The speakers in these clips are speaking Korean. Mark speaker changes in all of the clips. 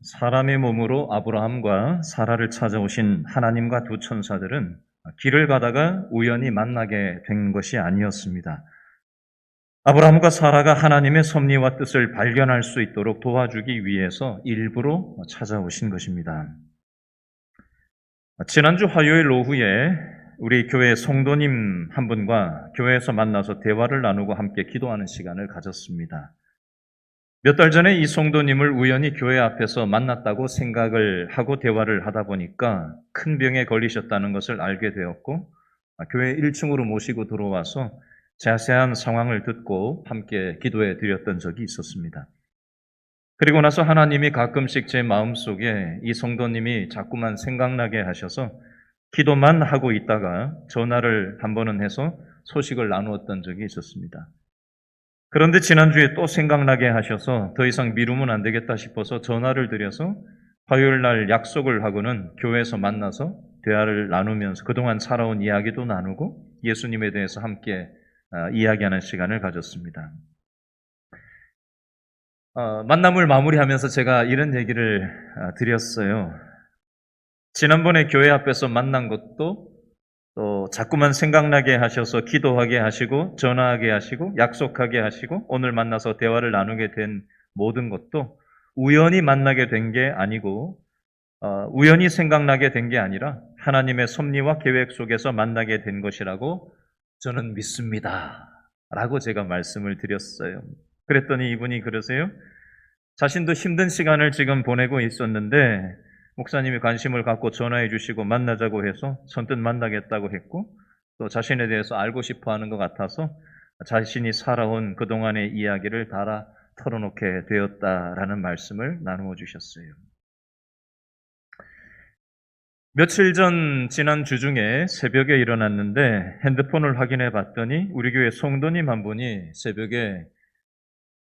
Speaker 1: 사람의 몸으로 아브라함과 사라를 찾아오신 하나님과 두 천사들은 길을 가다가 우연히 만나게 된 것이 아니었습니다. 아브라함과 사라가 하나님의 섭리와 뜻을 발견할 수 있도록 도와주기 위해서 일부러 찾아오신 것입니다. 지난주 화요일 오후에 우리 교회 성도님 한 분과 교회에서 만나서 대화를 나누고 함께 기도하는 시간을 가졌습니다. 몇 달 전에 이 성도님을 우연히 교회 앞에서 만났다고 생각을 하고 대화를 하다 보니까 큰 병에 걸리셨다는 것을 알게 되었고, 교회 1층으로 모시고 들어와서 자세한 상황을 듣고 함께 기도해 드렸던 적이 있었습니다. 그리고 나서 하나님이 가끔씩 제 마음속에 이 성도님이 자꾸만 생각나게 하셔서 기도만 하고 있다가 전화를 한 번은 해서 소식을 나누었던 적이 있었습니다. 그런데 지난주에 또 생각나게 하셔서 더 이상 미루면 안 되겠다 싶어서 전화를 드려서 화요일 날 약속을 하고는 교회에서 만나서 대화를 나누면서 그동안 살아온 이야기도 나누고 예수님에 대해서 함께 이야기하는 시간을 가졌습니다. 만남을 마무리하면서 제가 이런 얘기를 드렸어요. 지난번에 교회 앞에서 만난 것도 또 자꾸만 생각나게 하셔서 기도하게 하시고 전화하게 하시고 약속하게 하시고 오늘 만나서 대화를 나누게 된 모든 것도 우연히 만나게 된 게 아니고 우연히 생각나게 된 게 아니라 하나님의 섭리와 계획 속에서 만나게 된 것이라고 저는 믿습니다. 라고 제가 말씀을 드렸어요. 그랬더니 이분이 그러세요. 자신도 힘든 시간을 지금 보내고 있었는데 목사님이 관심을 갖고 전화해 주시고 만나자고 해서 선뜻 만나겠다고 했고 또 자신에 대해서 알고 싶어 하는 것 같아서 자신이 살아온 그동안의 이야기를 다 털어놓게 되었다라는 말씀을 나누어 주셨어요. 며칠 전 지난 주중에 새벽에 일어났는데 핸드폰을 확인해 봤더니 우리 교회 성도님 한 분이 새벽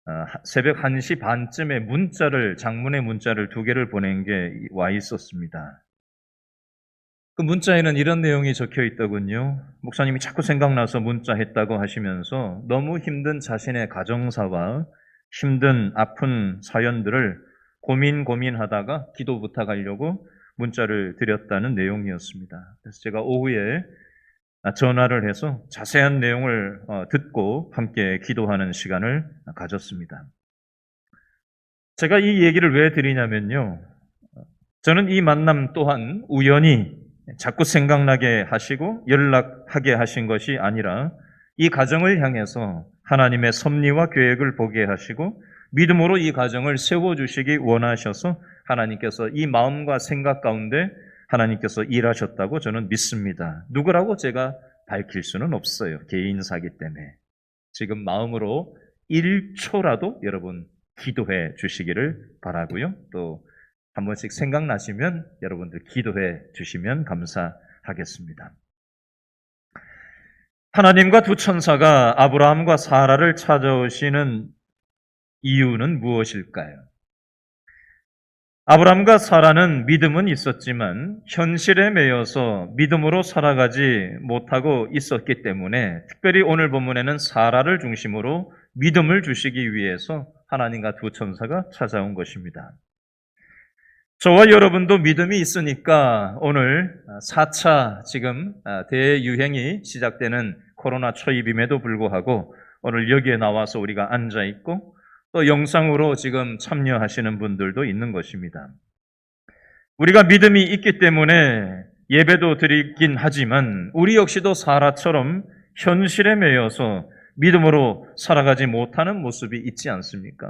Speaker 1: 1시 반쯤에 장문의 문자를 2개를 보낸 게 와 있었습니다. 그 문자에는 이런 내용이 적혀 있더군요. 목사님이 자꾸 생각나서 문자했다고 하시면서 너무 힘든 자신의 가정사와 힘든 아픈 사연들을 고민하다가 기도 부탁하려고 문자를 드렸다는 내용이었습니다. 그래서 제가 오후에 전화를 해서 자세한 내용을 듣고 함께 기도하는 시간을 가졌습니다. 제가 이 얘기를 왜 드리냐면요. 저는 이 만남 또한 우연히 자꾸 생각나게 하시고 연락하게 하신 것이 아니라 이 가정을 향해서 하나님의 섭리와 계획을 보게 하시고 믿음으로 이 가정을 세워주시기 원하셔서 하나님께서 이 마음과 생각 가운데 하나님께서 일하셨다고 저는 믿습니다. 누구라고 제가 밝힐 수는 없어요. 개인사기 때문에. 지금 마음으로 1초라도 여러분 기도해 주시기를 바라고요. 또 한 번씩 생각나시면 여러분들 기도해 주시면 감사하겠습니다. 하나님과 두 천사가 아브라함과 사라를 찾아오시는 이유는 무엇일까요? 아브라함과 사라는 믿음은 있었지만 현실에 매여서 믿음으로 살아가지 못하고 있었기 때문에 특별히 오늘 본문에는 사라를 중심으로 믿음을 주시기 위해서 하나님과 두 천사가 찾아온 것입니다. 저와 여러분도 믿음이 있으니까 오늘 4차 지금 대유행이 시작되는 코로나 초입임에도 불구하고 오늘 여기에 나와서 우리가 앉아 있고 또 영상으로 지금 참여하시는 분들도 있는 것입니다. 우리가 믿음이 있기 때문에 예배도 드리긴 하지만 우리 역시도 사라처럼 현실에 매여서 믿음으로 살아가지 못하는 모습이 있지 않습니까?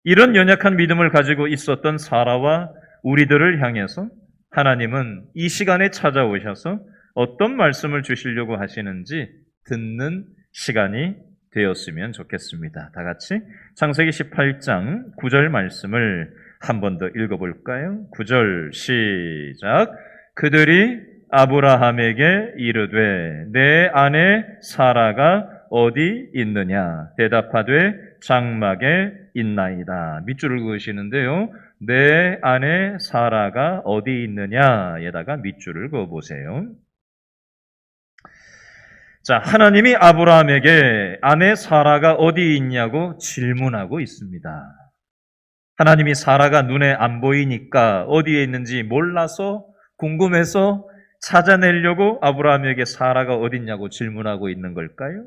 Speaker 1: 이런 연약한 믿음을 가지고 있었던 사라와 우리들을 향해서 하나님은 이 시간에 찾아오셔서 어떤 말씀을 주시려고 하시는지 듣는 시간이 되었으면 좋겠습니다. 다 같이 창세기 18장 9절 말씀을 한 번 더 읽어볼까요? 9절 시작. 그들이 아브라함에게 이르되 내 아내 사라가 어디 있느냐? 대답하되 장막에 있나이다. 밑줄을 그으시는데요. 내 아내 사라가 어디 있느냐에다가 밑줄을 그어보세요. 자, 하나님이 아브라함에게 아내 사라가 어디 있냐고 질문하고 있습니다. 하나님이 사라가 눈에 안 보이니까 어디에 있는지 몰라서 궁금해서 찾아내려고 아브라함에게 사라가 어딨냐고 질문하고 있는 걸까요?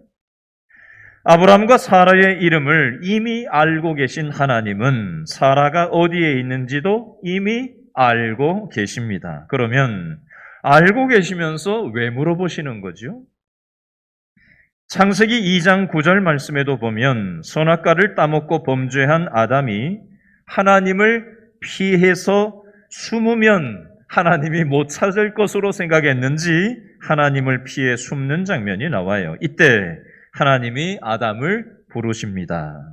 Speaker 1: 아브라함과 사라의 이름을 이미 알고 계신 하나님은 사라가 어디에 있는지도 이미 알고 계십니다. 그러면 알고 계시면서 왜 물어보시는 거죠? 창세기 2장 9절 말씀에도 보면 선악과를 따먹고 범죄한 아담이 하나님을 피해서 숨으면 하나님이 못 찾을 것으로 생각했는지 하나님을 피해 숨는 장면이 나와요. 이때 하나님이 아담을 부르십니다.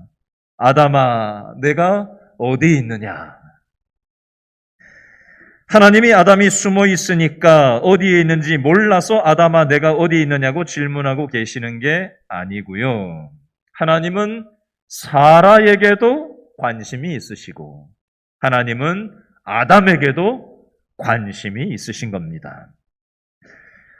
Speaker 1: 아담아, 내가 어디 있느냐? 하나님이 아담이 숨어 있으니까 어디에 있는지 몰라서 아담아, 내가 어디 있느냐고 질문하고 계시는 게 아니고요. 하나님은 사라에게도 관심이 있으시고 하나님은 아담에게도 관심이 있으신 겁니다.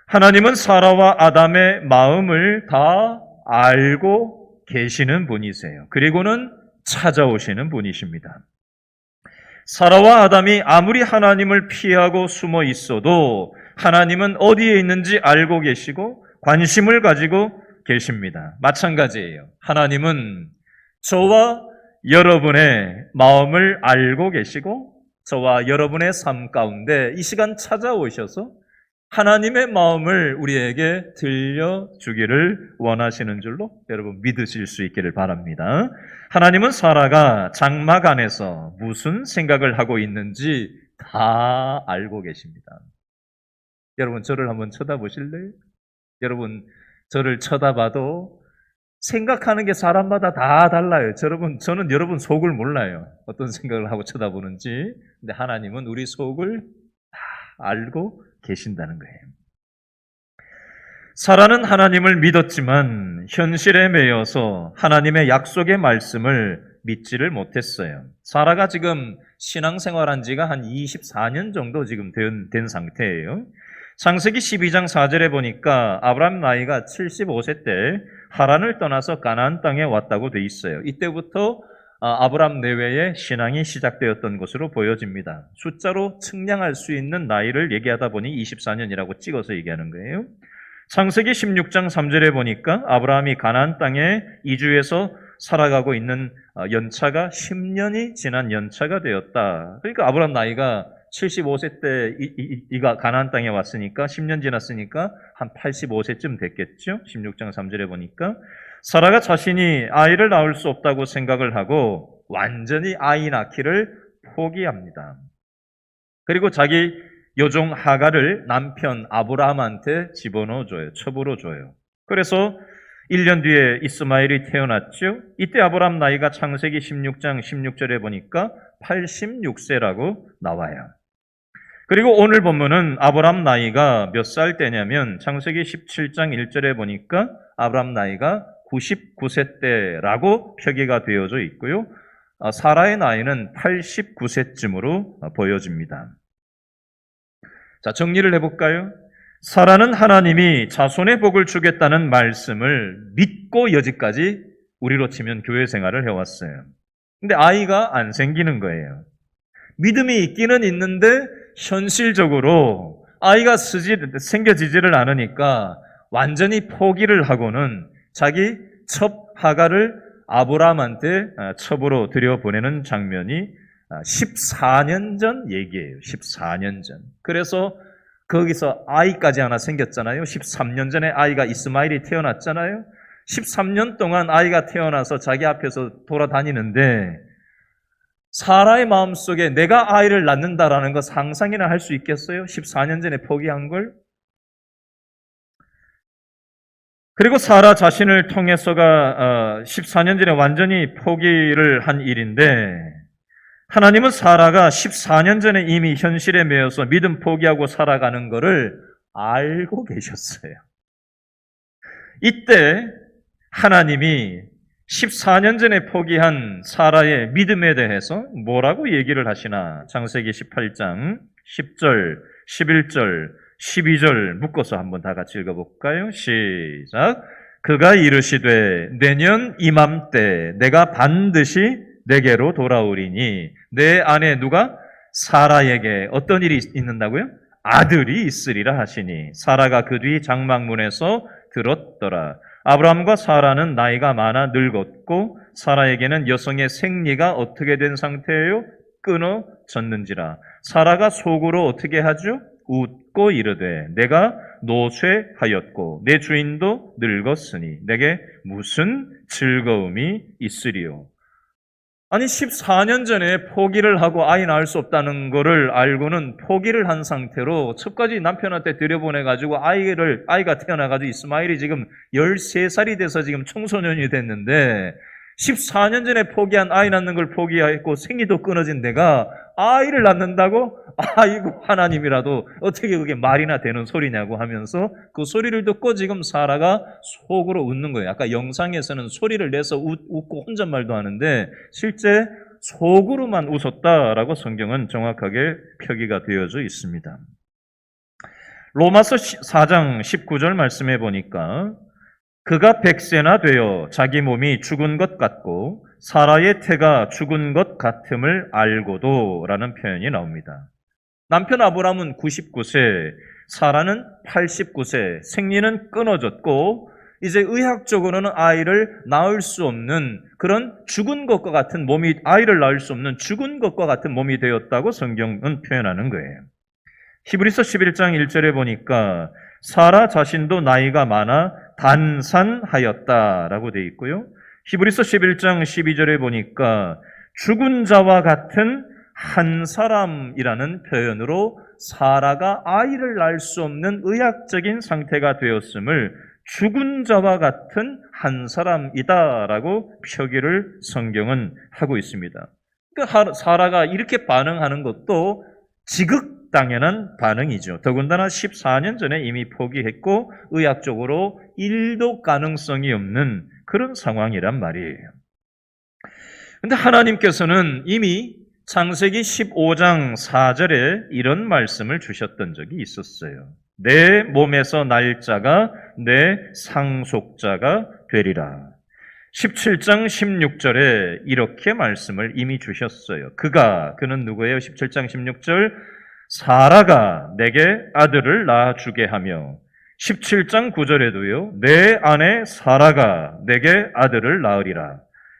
Speaker 1: 하나님은 사라와 아담의 마음을 다 알고 계시는 분이세요. 그리고는 찾아오시는 분이십니다. 사라와 아담이 아무리 하나님을 피하고 숨어 있어도 하나님은 어디에 있는지 알고 계시고 관심을 가지고 계십니다. 마찬가지예요. 하나님은 저와 여러분의 마음을 알고 계시고 저와 여러분의 삶 가운데 이 시간 찾아오셔서 하나님의 마음을 우리에게 들려주기를 원하시는 줄로 여러분 믿으실 수 있기를 바랍니다. 하나님은 사라가 장막 안에서 무슨 생각을 하고 있는지 다 알고 계십니다. 여러분 저를 한번 쳐다보실래요? 여러분 저를 쳐다봐도 생각하는 게 사람마다 다 달라요. 저는 여러분 속을 몰라요. 어떤 생각을 하고 쳐다보는지. 근데 하나님은 우리 속을 다 알고 계신다는 거예요. 사라는 하나님을 믿었지만 현실에 매여서 하나님의 약속의 말씀을 믿지를 못했어요. 사라가 지금 신앙생활한 지가 한 24년 정도 지금 된 상태예요. 창세기 12장 4절에 보니까 아브라함 나이가 75세 때 하란을 떠나서 가나안 땅에 왔다고 돼 있어요. 이때부터 아브라함 내외의 신앙이 시작되었던 것으로 보여집니다. 숫자로 측량할 수 있는 나이를 얘기하다 보니 24년이라고 찍어서 얘기하는 거예요. 창세기 16장 3절에 보니까 아브라함이 가나안 땅에 이주해서 살아가고 있는 연차가 10년이 지난 연차가 되었다. 그러니까 아브라함 나이가 75세 때 이가 가나안 땅에 왔으니까 10년 지났으니까 한 85세쯤 됐겠죠. 16장 3절에 보니까 사라가 자신이 아이를 낳을 수 없다고 생각을 하고 완전히 아이 낳기를 포기합니다. 그리고 자기 여종 하갈을 남편 아브라함한테 집어넣어줘요. 첩으로줘요. 그래서 1년 뒤에 이스마엘이 태어났죠. 이때 아브라함 나이가 창세기 16장 16절에 보니까 86세라고 나와요. 그리고 오늘 본문은 아브라함 나이가 몇 살 때냐면 창세기 17장 1절에 보니까 아브라함 나이가 99세 때라고 표기가 되어져 있고요. 사라의 나이는 89세쯤으로 보여집니다. 자, 정리를 해볼까요? 사라는 하나님이 자손의 복을 주겠다는 말씀을 믿고 여지까지 우리로 치면 교회 생활을 해왔어요. 근데 아이가 안 생기는 거예요. 믿음이 있기는 있는데 현실적으로 아이가 생겨지지를 않으니까 완전히 포기를 하고는 자기 첩 하갈을 아브라함한테 첩으로 들여보내는 장면이 14년 전 얘기예요. 14년 전. 그래서 거기서 아이까지 하나 생겼잖아요. 13년 전에 아이가 이스마엘이 태어났잖아요. 13년 동안 아이가 태어나서 자기 앞에서 돌아다니는데 사라의 마음속에 내가 아이를 낳는다라는 거 상상이나 할 수 있겠어요? 14년 전에 포기한 걸? 그리고 사라 자신을 통해서가 14년 전에 완전히 포기를 한 일인데 하나님은 사라가 14년 전에 이미 현실에 매여서 믿음 포기하고 살아가는 것을 알고 계셨어요. 이때 하나님이 14년 전에 포기한 사라의 믿음에 대해서 뭐라고 얘기를 하시나? 창세기 18장 10절, 11절, 12절 묶어서 한번 다 같이 읽어볼까요? 시작. 그가 이르시되 내년 이맘때 내가 반드시 내게로 돌아오리니 내 아내 누가? 사라에게 어떤 일이 있는다고요? 아들이 있으리라 하시니 사라가 그 뒤 장막문에서 들었더라. 아브라함과 사라는 나이가 많아 늙었고 사라에게는 여성의 생리가 어떻게 된 상태예요? 끊어졌는지라. 사라가 속으로 어떻게 하죠? 웃고 이르되 내가 노쇠하였고 내 주인도 늙었으니 내게 무슨 즐거움이 있으리요. 아니 14년 전에 포기를 하고 아이 낳을 수 없다는 거를 알고는 포기를 한 상태로 첩까지 남편한테 들여보내가지고 아이가 태어나가지고 이스마일이 지금 13살이 돼서 지금 청소년이 됐는데 14년 전에 포기한 아이 낳는 걸 포기했고 생리도 끊어진 내가 아이를 낳는다고? 아이고 하나님이라도 어떻게 그게 말이나 되는 소리냐고 하면서 그 소리를 듣고 지금 사라가 속으로 웃는 거예요. 아까 영상에서는 소리를 내서 웃고 혼잣말도 하는데 실제 속으로만 웃었다라고 성경은 정확하게 표기가 되어져 있습니다. 로마서 4장 19절 말씀해 보니까 그가 100세나 되어 자기 몸이 죽은 것 같고 사라의 태가 죽은 것 같음을 알고도 라는 표현이 나옵니다. 남편 아브라함은 99세, 사라는 89세, 생리는 끊어졌고 이제 의학적으로는 아이를 낳을 수 없는 그런 죽은 것과 같은 몸이, 아이를 낳을 수 없는 죽은 것과 같은 몸이 되었다고 성경은 표현하는 거예요. 히브리서 11장 1절에 보니까 사라 자신도 나이가 많아 단산하였다라고 되어 있고요. 히브리서 11장 12절에 보니까 죽은 자와 같은 한 사람이라는 표현으로 사라가 아이를 낳을 수 없는 의학적인 상태가 되었음을 죽은 자와 같은 한 사람이다라고 표기를 성경은 하고 있습니다. 그러니까 사라가 이렇게 반응하는 것도 지극당연한 반응이죠. 더군다나 14년 전에 이미 포기했고 의학적으로 1도 가능성이 없는 그런 상황이란 말이에요. 그런데 하나님께서는 이미 창세기 15장 4절에 이런 말씀을 주셨던 적이 있었어요. 내 몸에서 날 자가 내 상속자가 되리라. 17장 16절에 이렇게 말씀을 이미 주셨어요. 그는 누구예요? 17장 16절 사라가 내게 아들을 낳아주게 하며 17장 9절에도요. 내 아내 사라가 내게 아들을 낳으리라.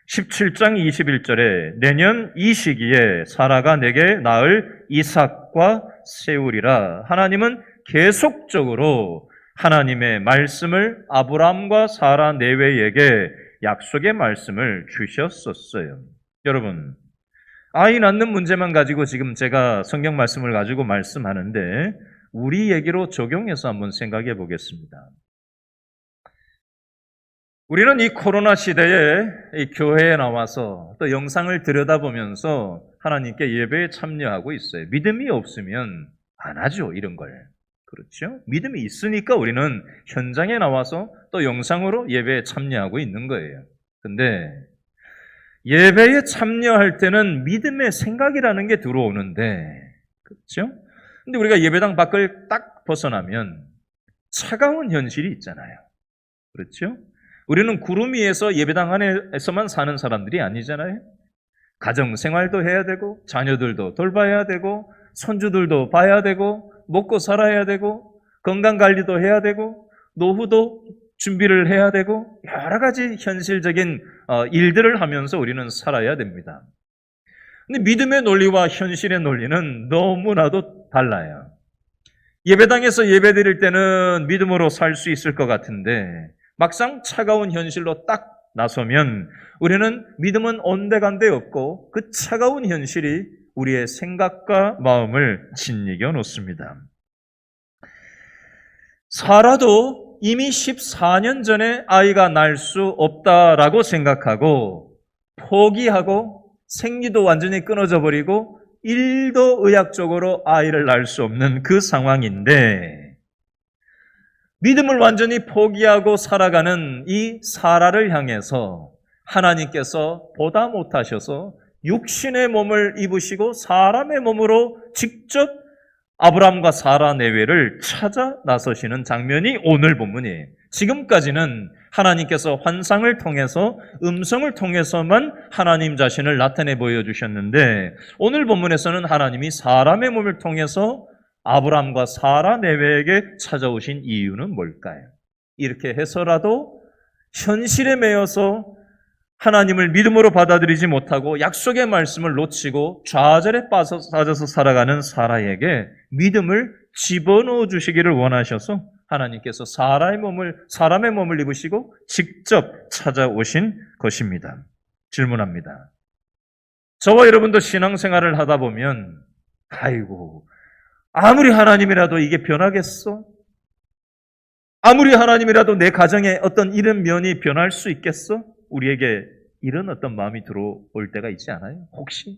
Speaker 1: 17장 21절에 내년 이 시기에 사라가 내게 낳을 이삭과 세우리라. 하나님은 계속적으로 하나님의 말씀을 아브라함과 사라 내외에게 약속의 말씀을 주셨었어요. 여러분, 아이 낳는 문제만 가지고 지금 제가 성경 말씀을 가지고 말씀하는데 우리 얘기로 적용해서 한번 생각해 보겠습니다. 우리는 이 코로나 시대에 이 교회에 나와서 또 영상을 들여다보면서 하나님께 예배에 참여하고 있어요. 믿음이 없으면 안 하죠, 이런 걸. 그렇죠? 믿음이 있으니까 우리는 현장에 나와서 또 영상으로 예배에 참여하고 있는 거예요. 근데 예배에 참여할 때는 믿음의 생각이라는 게 들어오는데, 그렇죠? 근데 우리가 예배당 밖을 딱 벗어나면 차가운 현실이 있잖아요. 그렇죠? 우리는 구름 위에서 예배당 안에서만 사는 사람들이 아니잖아요. 가정생활도 해야 되고 자녀들도 돌봐야 되고 손주들도 봐야 되고 먹고 살아야 되고 건강관리도 해야 되고 노후도 준비를 해야 되고 여러 가지 현실적인 일들을 하면서 우리는 살아야 됩니다. 근데 믿음의 논리와 현실의 논리는 너무나도 달라요. 예배당에서 예배드릴 때는 믿음으로 살 수 있을 것 같은데 막상 차가운 현실로 딱 나서면 우리는 믿음은 온데간데 없고 그 차가운 현실이 우리의 생각과 마음을 짓이겨 놓습니다. 사라도 이미 14년 전에 아이가 날 수 없다라고 생각하고 포기하고 생리도 완전히 끊어져 버리고 1도 의학적으로 아이를 낳을 수 없는 그 상황인데 믿음을 완전히 포기하고 살아가는 이 사라를 향해서 하나님께서 보다 못하셔서 육신의 몸을 입으시고 사람의 몸으로 직접 아브라함과 사라 내외를 찾아 나서시는 장면이 오늘 본문이에요. 지금까지는 하나님께서 환상을 통해서 음성을 통해서만 하나님 자신을 나타내 보여주셨는데 오늘 본문에서는 하나님이 사람의 몸을 통해서 아브라함과 사라 내외에게 찾아오신 이유는 뭘까요? 이렇게 해서라도 현실에 매여서 하나님을 믿음으로 받아들이지 못하고 약속의 말씀을 놓치고 좌절에 빠져서 살아가는 사라에게 믿음을 집어넣어 주시기를 원하셔서 하나님께서 사람의 몸을 입으시고 직접 찾아오신 것입니다. 질문합니다. 저와 여러분도 신앙생활을 하다 보면 아이고 아무리 하나님이라도 이게 변하겠어? 아무리 하나님이라도 내 가정에 어떤 이런 면이 변할 수 있겠어? 우리에게 이런 어떤 마음이 들어올 때가 있지 않아요? 혹시?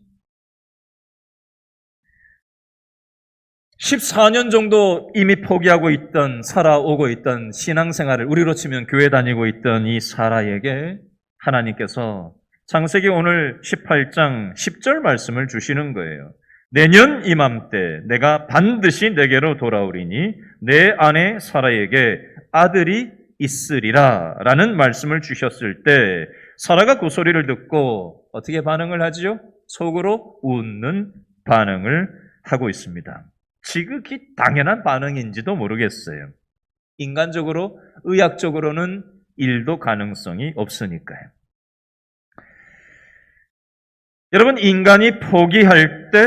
Speaker 1: 14년 정도 이미 포기하고 있던, 살아오고 있던 신앙생활을 우리로 치면 교회 다니고 있던 이 사라에게 하나님께서 창세기 오늘 18장 10절 말씀을 주시는 거예요. 내년 이맘때 내가 반드시 내게로 돌아오리니 내 아내 사라에게 아들이 있으리라 라는 말씀을 주셨을 때 사라가 그 소리를 듣고 어떻게 반응을 하지요? 속으로 웃는 반응을 하고 있습니다. 지극히 당연한 반응인지도 모르겠어요. 인간적으로, 의학적으로는 일도 가능성이 없으니까요. 여러분, 인간이 포기할 때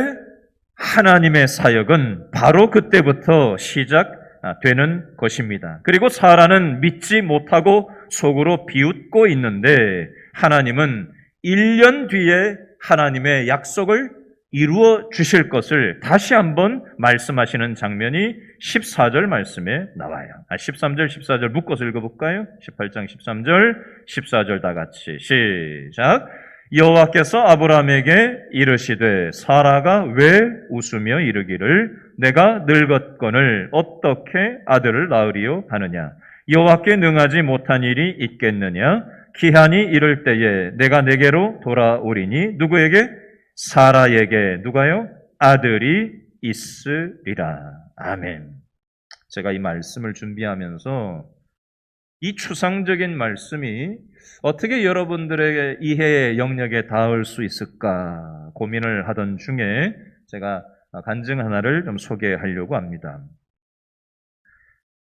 Speaker 1: 하나님의 사역은 바로 그때부터 시작되는 것입니다. 그리고 사라는 믿지 못하고 속으로 비웃고 있는데 하나님은 1년 뒤에 하나님의 약속을 이루어 주실 것을 다시 한번 말씀하시는 장면이 14절 말씀에 나와요. 13절, 14절 묶어서 읽어볼까요? 18장 13절, 14절 다 같이 시작. 여호와께서 아브라함에게 이르시되 사라가 왜 웃으며 이르기를 내가 늙었거늘 어떻게 아들을 낳으리요 하느냐. 여호와께 능하지 못한 일이 있겠느냐. 기한이 이를 때에 내가 내게로 돌아오리니 누구에게? 사라에게. 누가요? 아들이 있으리라. 아멘. 제가 이 말씀을 준비하면서 이 추상적인 말씀이 어떻게 여러분들에게 이해의 영역에 닿을 수 있을까 고민을 하던 중에 제가 간증 하나를 좀 소개하려고 합니다.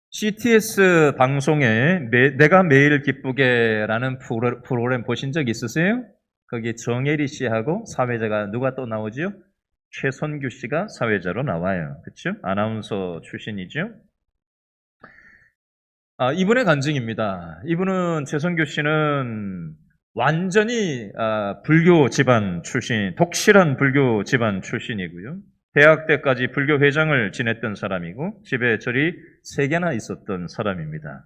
Speaker 1: CTS 방송에 내가 매일 기쁘게라는 프로그램 보신 적 있으세요? 거기 정혜리 씨하고 사회자가 누가 또 나오죠? 최선규 씨가 사회자로 나와요. 그렇죠? 아나운서 출신이죠. 이분의 간증입니다. 이분은 최선규 씨는 완전히 불교 집안 출신, 독실한 불교 집안 출신이고요. 대학 때까지 불교 회장을 지냈던 사람이고 집에 절이 3개나 있었던 사람입니다.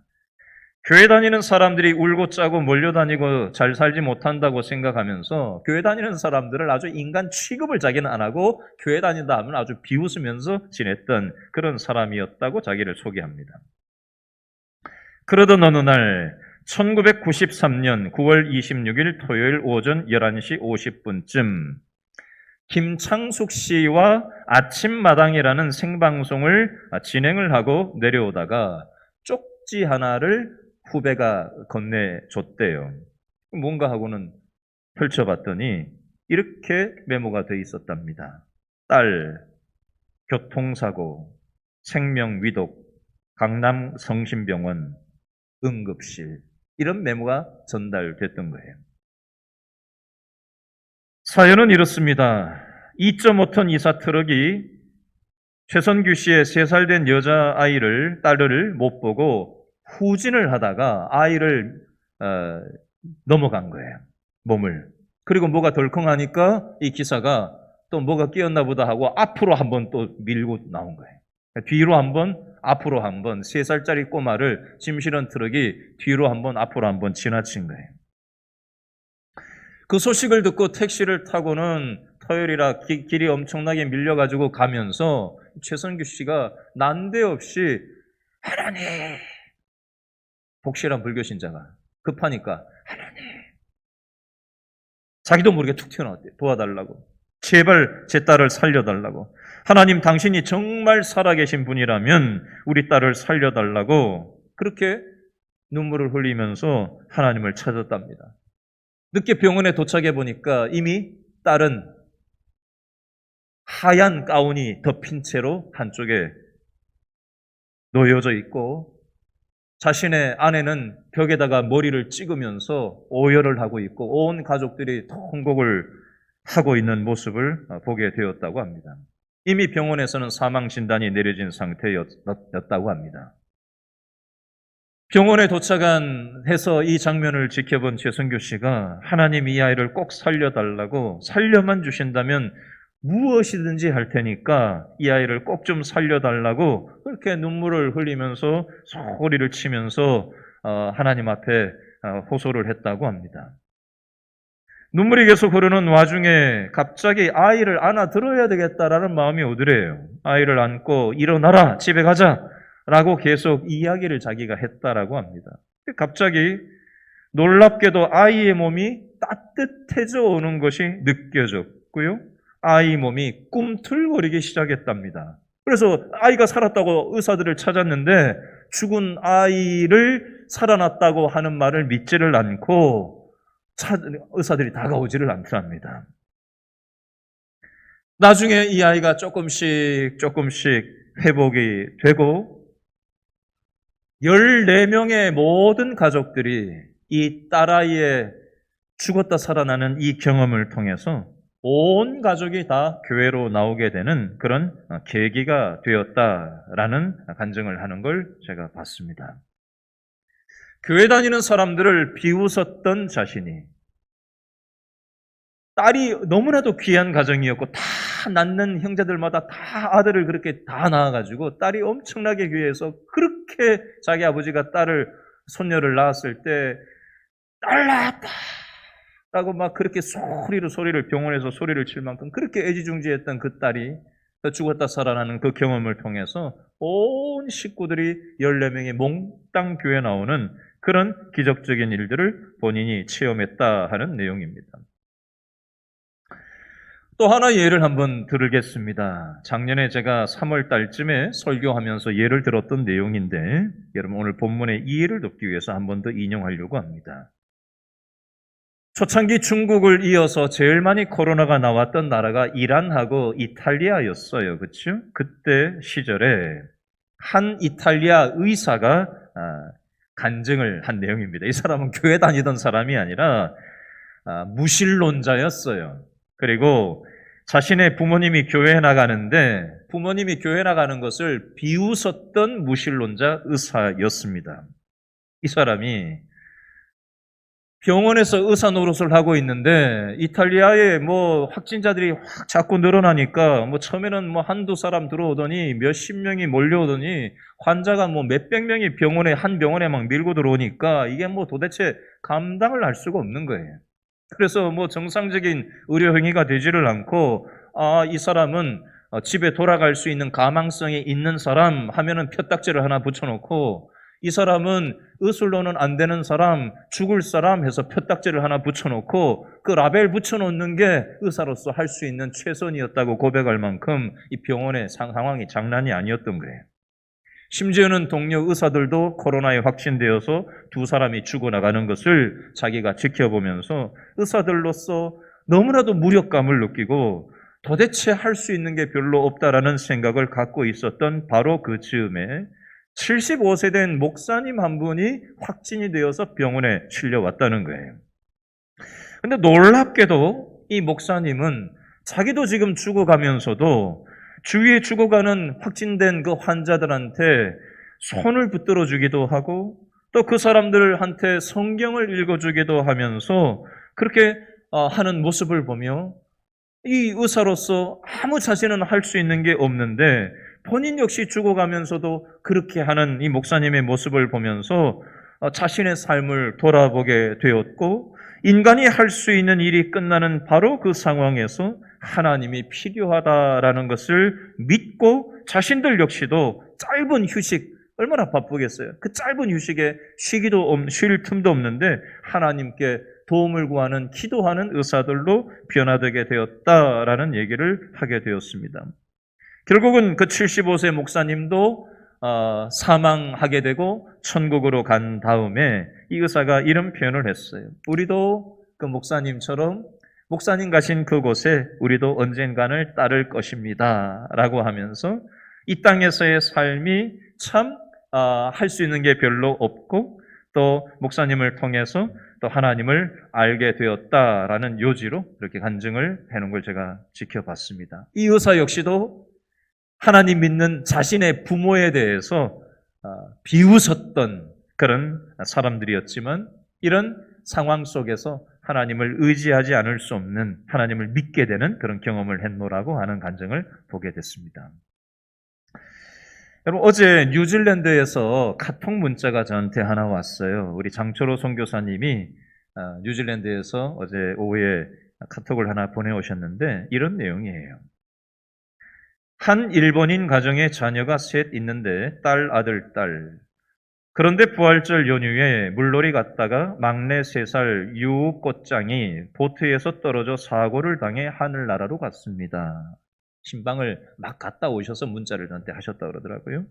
Speaker 1: 교회 다니는 사람들이 울고 짜고 몰려다니고 잘 살지 못한다고 생각하면서 교회 다니는 사람들을 아주 인간 취급을 자기는 안 하고 교회 다닌다 하면 아주 비웃으면서 지냈던 그런 사람이었다고 자기를 소개합니다. 그러던 어느 날 1993년 9월 26일 토요일 오전 11시 50분쯤 김창숙 씨와 아침마당이라는 생방송을 진행을 하고 내려오다가 쪽지 하나를 후배가 건네줬대요. 뭔가 하고는 펼쳐봤더니 이렇게 메모가 돼 있었답니다. 딸, 교통사고, 생명위독, 강남 성심병원, 응급실. 이런 메모가 전달됐던 거예요. 사연은 이렇습니다. 2.5톤 이사 트럭이 최선규 씨의 3살 된 여자아이를, 딸을 못 보고 후진을 하다가 아이를 넘어간 거예요. 몸을. 그리고 뭐가 덜컹하니까 이 기사가 또 뭐가 끼었나 보다 하고 앞으로 한번 또 밀고 나온 거예요. 뒤로 한번, 앞으로 한번 3살짜리 꼬마를 짐 실은 트럭이 뒤로 한번, 앞으로 한번 지나친 거예요. 그 소식을 듣고 택시를 타고는 토요일이라 길이 엄청나게 밀려가지고 가면서 최선규 씨가 난데없이 하나님, 독실한 불교 신자가 급하니까 하나님, 자기도 모르게 툭 튀어나왔대요. 도와달라고. 제발 제 딸을 살려달라고. 하나님, 당신이 정말 살아계신 분이라면 우리 딸을 살려달라고 그렇게 눈물을 흘리면서 하나님을 찾았답니다. 늦게 병원에 도착해 보니까 이미 딸은 하얀 가운이 덮인 채로 한쪽에 놓여져 있고 자신의 아내는 벽에다가 머리를 찍으면서 오열을 하고 있고 온 가족들이 통곡을 하고 있는 모습을 보게 되었다고 합니다. 이미 병원에서는 사망 진단이 내려진 상태였다고 합니다. 병원에 도착해서 이 장면을 지켜본 최선교 씨가 하나님 이 아이를 꼭 살려달라고 살려만 주신다면 무엇이든지 할 테니까 이 아이를 꼭 좀 살려달라고 그렇게 눈물을 흘리면서 소리를 치면서 하나님 앞에 호소를 했다고 합니다. 눈물이 계속 흐르는 와중에 갑자기 아이를 안아들어야 되겠다라는 마음이 오더래요. 아이를 안고 일어나라, 집에 가자 라고 계속 이야기를 자기가 했다라고 합니다. 갑자기 놀랍게도 아이의 몸이 따뜻해져 오는 것이 느껴졌고요. 아이 몸이 꿈틀거리기 시작했답니다. 그래서 아이가 살았다고 의사들을 찾았는데 죽은 아이를 살아났다고 하는 말을 믿지를 않고 의사들이 다가오지를 않더랍니다. 나중에 이 아이가 조금씩 회복이 되고 14명의 모든 가족들이 이 딸아이의 죽었다 살아나는 이 경험을 통해서 온 가족이 다 교회로 나오게 되는 그런 계기가 되었다라는 간증을 하는 걸 제가 봤습니다. 교회 다니는 사람들을 비웃었던 자신이 딸이 너무나도 귀한 가정이었고 다 낳는 형제들마다 다 아들을 그렇게 다 낳아가지고 딸이 엄청나게 귀해서 그렇게 자기 아버지가 손녀를 낳았을 때 딸 낳았다 라고 막 그렇게 소리를 병원에서 소리를 칠 만큼 그렇게 애지중지했던 그 딸이 죽었다 살아나는 그 경험을 통해서 온 식구들이 14명이 몽땅 교회 나오는 그런 기적적인 일들을 본인이 체험했다 하는 내용입니다. 또 하나 예를 한번 들겠습니다. 작년에 제가 3월 달쯤에 설교하면서 예를 들었던 내용인데 여러분 오늘 본문의 이해를 돕기 위해서 한 번 더 인용하려고 합니다. 초창기 중국을 이어서 제일 많이 코로나가 나왔던 나라가 이란하고 이탈리아였어요. 그렇죠? 그때 시절에 한 이탈리아 의사가 간증을 한 내용입니다. 이 사람은 교회 다니던 사람이 아니라 무신론자였어요. 그리고 자신의 부모님이 교회에 나가는데 부모님이 교회 나가는 것을 비웃었던 무신론자 의사였습니다. 이 사람이 병원에서 의사 노릇을 하고 있는데 이탈리아에 확진자들이 확 자꾸 늘어나니까 처음에는 한두 사람 들어오더니 몇십 명이 몰려오더니 환자가 몇백 명이 한 병원에 막 밀고 들어오니까 이게 도대체 감당을 할 수가 없는 거예요. 그래서 정상적인 의료 행위가 되지를 않고 이 사람은 집에 돌아갈 수 있는 가망성이 있는 사람 하면은 표딱지를 하나 붙여놓고 이 사람은 의술로는 안 되는 사람, 죽을 사람 해서 표딱지를 하나 붙여놓고 그 라벨 붙여놓는 게 의사로서 할 수 있는 최선이었다고 고백할 만큼 이 병원의 상황이 장난이 아니었던 거예요. 심지어는 동료 의사들도 코로나에 확진되어서 2사람이 죽어나가는 것을 자기가 지켜보면서 의사들로서 너무나도 무력감을 느끼고 도대체 할 수 있는 게 별로 없다라는 생각을 갖고 있었던 바로 그 즈음에 75세 된 목사님 한 분이 확진이 되어서 병원에 실려왔다는 거예요. 근데 놀랍게도 이 목사님은 자기도 지금 죽어가면서도 주위에 죽어가는 확진된 그 환자들한테 손을 붙들어 주기도 하고 또 그 사람들한테 성경을 읽어주기도 하면서 그렇게 하는 모습을 보며 이 의사로서 아무 자신은 할 수 있는 게 없는데 본인 역시 죽어가면서도 그렇게 하는 이 목사님의 모습을 보면서 자신의 삶을 돌아보게 되었고 인간이 할 수 있는 일이 끝나는 바로 그 상황에서 하나님이 필요하다라는 것을 믿고 자신들 역시도 짧은 휴식, 얼마나 바쁘겠어요. 그 짧은 휴식에 쉴 틈도 없는데 하나님께 도움을 구하는 기도하는 의사들로 변화되게 되었다라는 얘기를 하게 되었습니다. 결국은 그 75세 목사님도 사망하게 되고 천국으로 간 다음에 이 의사가 이런 표현을 했어요. 우리도 그 목사님처럼 목사님 가신 그곳에 우리도 언젠가는 따를 것입니다. 라고 하면서 이 땅에서의 삶이 참 할 수 있는 게 별로 없고 또 목사님을 통해서 또 하나님을 알게 되었다라는 요지로 그렇게 간증을 해놓은 걸 제가 지켜봤습니다. 이 의사 역시도 하나님 믿는 자신의 부모에 대해서 비웃었던 그런 사람들이었지만 이런 상황 속에서 하나님을 의지하지 않을 수 없는 하나님을 믿게 되는 그런 경험을 했노라고 하는 간증을 보게 됐습니다. 여러분, 어제 뉴질랜드에서 카톡 문자가 저한테 하나 왔어요. 우리 장철호 선교사님이 뉴질랜드에서 어제 오후에 카톡을 하나 보내오셨는데 이런 내용이에요. 한 일본인 가정에 자녀가 셋 있는데 딸, 아들, 딸. 그런데 부활절 연휴에 물놀이 갔다가 막내 3살 유꽃장이 보트에서 떨어져 사고를 당해 하늘나라로 갔습니다. 신방을 막 갔다 오셔서 문자를 저한테 하셨다고 그러더라고요.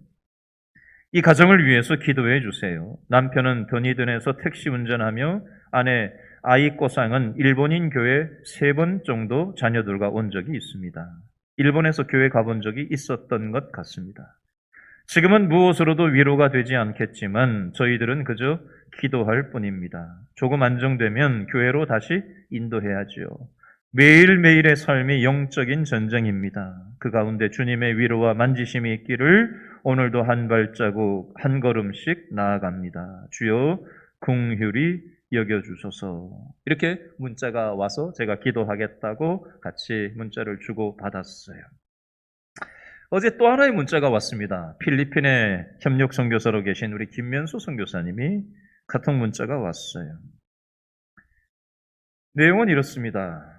Speaker 1: 이 가정을 위해서 기도해 주세요. 남편은 더니든에서 택시 운전하며 아내 아이꼬상은 일본인 교회 3번 정도 자녀들과 온 적이 있습니다. 일본에서 교회 가본 적이 있었던 것 같습니다. 지금은 무엇으로도 위로가 되지 않겠지만 저희들은 그저 기도할 뿐입니다. 조금 안정되면 교회로 다시 인도해야지요. 매일매일의 삶이 영적인 전쟁입니다. 그 가운데 주님의 위로와 만지심이 있기를 오늘도 한 발자국 한 걸음씩 나아갑니다. 주여 긍휼히 여겨주소서. 이렇게 문자가 와서 제가 기도하겠다고 같이 문자를 주고 받았어요. 어제 또 하나의 문자가 왔습니다. 필리핀의 협력 선교사로 계신 우리 김면수 선교사님이 카톡 문자가 왔어요. 내용은 이렇습니다.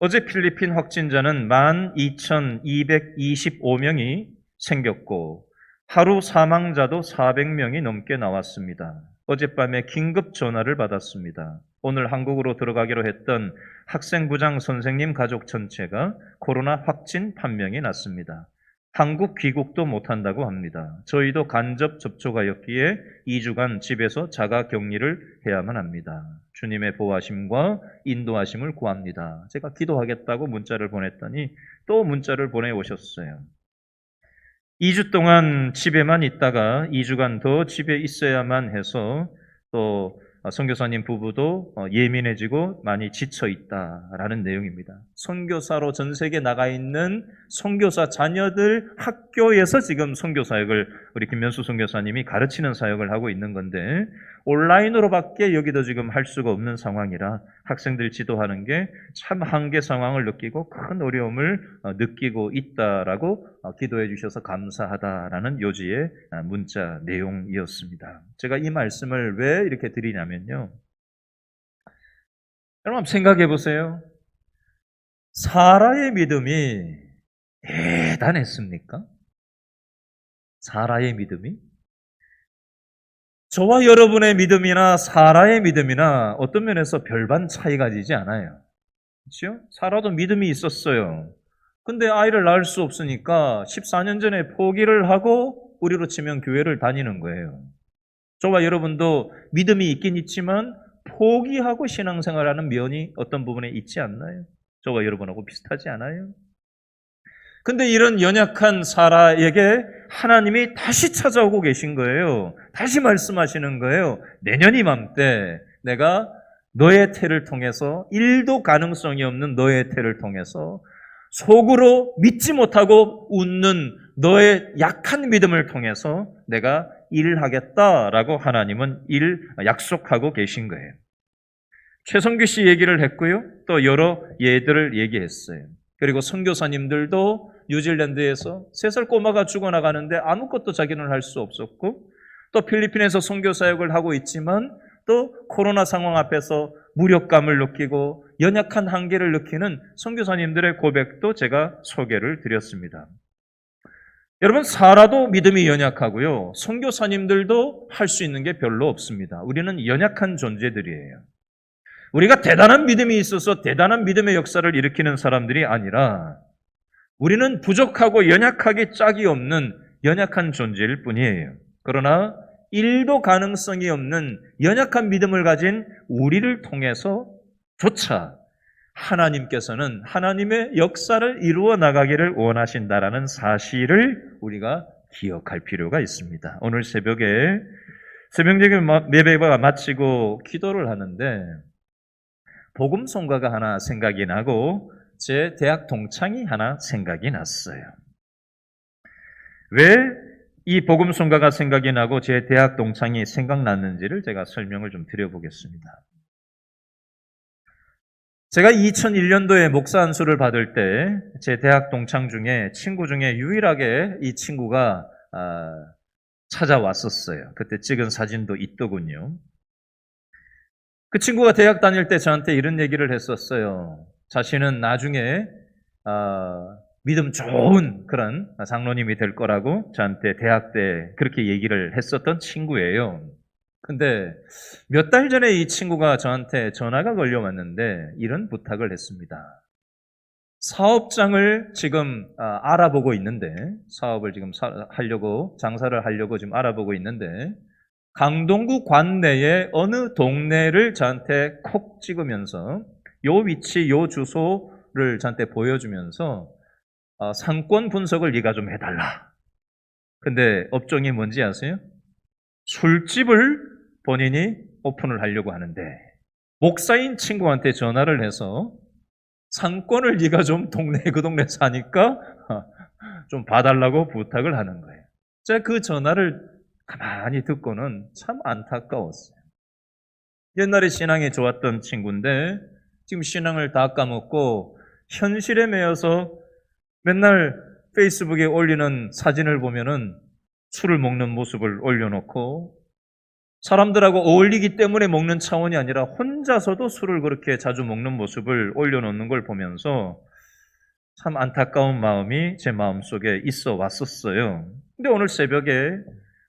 Speaker 1: 어제 필리핀 확진자는 12,225명이 생겼고 하루 사망자도 400명이 넘게 나왔습니다. 어젯밤에 긴급 전화를 받았습니다. 오늘 한국으로 들어가기로 했던 학생부장 선생님 가족 전체가 코로나 확진 판명이 났습니다. 한국 귀국도 못한다고 합니다. 저희도 간접 접촉하였기에 2주간 집에서 자가 격리를 해야만 합니다. 주님의 보호하심과 인도하심을 구합니다. 제가 기도하겠다고 문자를 보냈더니 또 문자를 보내오셨어요. 2주 동안 집에만 있다가 2주간 더 집에 있어야만 해서 또 선교사님 부부도 예민해지고 많이 지쳐 있다라는 내용입니다. 선교사로 전 세계에 나가 있는 선교사 자녀들 학교에서 지금 선교사역을 우리 김면수 선교사님이 가르치는 사역을 하고 있는 건데 온라인으로밖에 여기도 지금 할 수가 없는 상황이라 학생들 지도하는 게 참 한계 상황을 느끼고 큰 어려움을 느끼고 있다라고 기도해 주셔서 감사하다라는 요지의 문자 내용이었습니다. 제가 이 말씀을 왜 이렇게 드리냐면요. 여러분 생각해 보세요. 사라의 믿음이 대단했습니까? 사라의 믿음이? 저와 여러분의 믿음이나 사라의 믿음이나 어떤 면에서 별반 차이가 지지 않아요. 그렇죠? 사라도 믿음이 있었어요. 근데 아이를 낳을 수 없으니까 14년 전에 포기를 하고 우리로 치면 교회를 다니는 거예요. 저와 여러분도 믿음이 있긴 있지만 포기하고 신앙생활하는 면이 어떤 부분에 있지 않나요? 저와 여러분하고 비슷하지 않아요? 근데 이런 연약한 사라에게 하나님이 다시 찾아오고 계신 거예요. 다시 말씀하시는 거예요. 내년 이맘때 내가 너의 태를 통해서 1도 가능성이 없는 너의 태를 통해서 속으로 믿지 못하고 웃는 너의 약한 믿음을 통해서 내가 일하겠다라고 하나님은 약속하고 계신 거예요. 최성규 씨 얘기를 했고요. 또 여러 예들을 얘기했어요. 그리고 선교사님들도 뉴질랜드에서 3살 꼬마가 죽어나가는데 아무것도 자기는 할 수 없었고 또 필리핀에서 선교사역을 하고 있지만 또 코로나 상황 앞에서 무력감을 느끼고 연약한 한계를 느끼는 선교사님들의 고백도 제가 소개를 드렸습니다. 여러분 사라도 믿음이 연약하고요. 선교사님들도 할 수 있는 게 별로 없습니다. 우리는 연약한 존재들이에요. 우리가 대단한 믿음이 있어서 대단한 믿음의 역사를 일으키는 사람들이 아니라 우리는 부족하고 연약하기 짝이 없는 연약한 존재일 뿐이에요. 그러나 1도 가능성이 없는 연약한 믿음을 가진 우리를 통해서조차 하나님께서는 하나님의 역사를 이루어 나가기를 원하신다라는 사실을 우리가 기억할 필요가 있습니다. 오늘 새벽에 새벽예배 예배가 마치고 기도를 하는데 복음송가가 하나 생각이 나고 제 대학 동창이 하나 생각이 났어요. 왜 이 복음송가가 생각이 나고 제 대학 동창이 생각났는지를 제가 설명을 좀 드려보겠습니다. 제가 2001년도에 목사 안수를 받을 때 제 대학 동창 중에 친구 중에 유일하게 이 친구가 찾아왔었어요. 그때 찍은 사진도 있더군요. 그 친구가 대학 다닐 때 저한테 이런 얘기를 했었어요. 자신은 나중에 믿음 좋은 그런 장로님이 될 거라고 저한테 대학 때 그렇게 얘기를 했었던 친구예요. 근데 몇 달 전에 이 친구가 저한테 전화가 걸려왔는데 이런 부탁을 했습니다. 사업장을 지금 알아보고 있는데 사업을 지금 하려고 장사를 하려고 지금 알아보고 있는데 강동구 관내의 어느 동네를 저한테 콕 찍으면서 요 위치 요 주소를 저한테 보여주면서 상권 분석을 네가 좀 해달라. 근데 업종이 뭔지 아세요? 술집을 본인이 오픈을 하려고 하는데 목사인 친구한테 전화를 해서 상권을 네가 좀 그 동네 사니까 좀 봐달라고 부탁을 하는 거예요. 제가 그 전화를 가만히 듣고는 참 안타까웠어요. 옛날에 신앙이 좋았던 친구인데 지금 신앙을 다 까먹고 현실에 매여서 맨날 페이스북에 올리는 사진을 보면은 술을 먹는 모습을 올려놓고 사람들하고 어울리기 때문에 먹는 차원이 아니라 혼자서도 술을 그렇게 자주 먹는 모습을 올려놓는 걸 보면서 참 안타까운 마음이 제 마음속에 있어 왔었어요. 근데 오늘 새벽에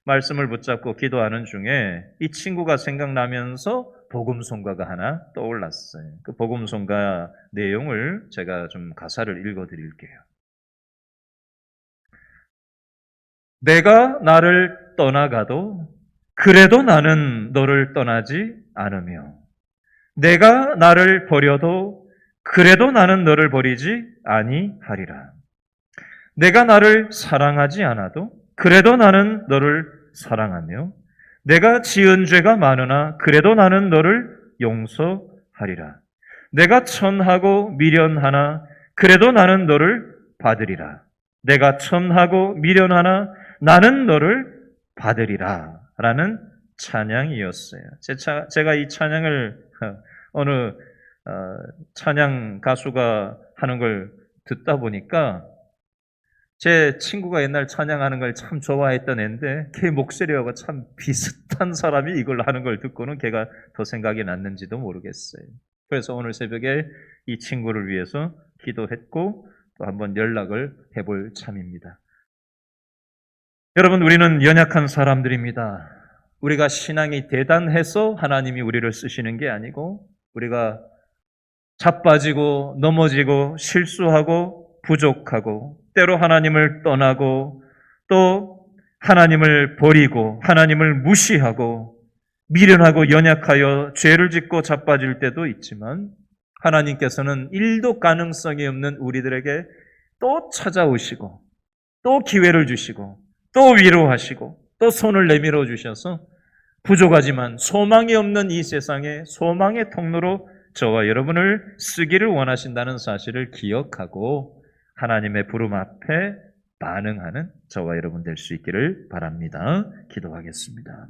Speaker 1: 말씀을 붙잡고 기도하는 중에 이 친구가 생각나면서 복음송가가 하나 떠올랐어요. 그 복음송가 내용을 제가 좀 가사를 읽어드릴게요. 내가 나를 떠나가도 그래도 나는 너를 떠나지 않으며 내가 나를 버려도 그래도 나는 너를 버리지 아니하리라. 내가 나를 사랑하지 않아도 그래도 나는 너를 사랑하며 내가 지은 죄가 많으나 그래도 나는 너를 용서하리라. 내가 천하고 미련하나 그래도 나는 너를 받으리라. 내가 천하고 미련하나 나는 너를 받으리라 라는 찬양이었어요. 제가 이 찬양을 어느 찬양 가수가 하는 걸 듣다 보니까 제 친구가 옛날 찬양하는 걸 참 좋아했던 애인데 걔 목소리하고 참 비슷한 사람이 이걸 하는 걸 듣고는 걔가 더 생각이 났는지도 모르겠어요. 그래서 오늘 새벽에 이 친구를 위해서 기도했고 또 한번 연락을 해볼 참입니다. 여러분, 우리는 연약한 사람들입니다. 우리가 신앙이 대단해서 하나님이 우리를 쓰시는 게 아니고 우리가 자빠지고 넘어지고 실수하고 부족하고 때로 하나님을 떠나고 또 하나님을 버리고 하나님을 무시하고 미련하고 연약하여 죄를 짓고 자빠질 때도 있지만 하나님께서는 1도 가능성이 없는 우리들에게 또 찾아오시고 또 기회를 주시고 또 위로하시고 또 손을 내밀어 주셔서 부족하지만 소망이 없는 이 세상에 소망의 통로로 저와 여러분을 쓰기를 원하신다는 사실을 기억하고 하나님의 부름 앞에 반응하는 저와 여러분 될 수 있기를 바랍니다. 기도하겠습니다.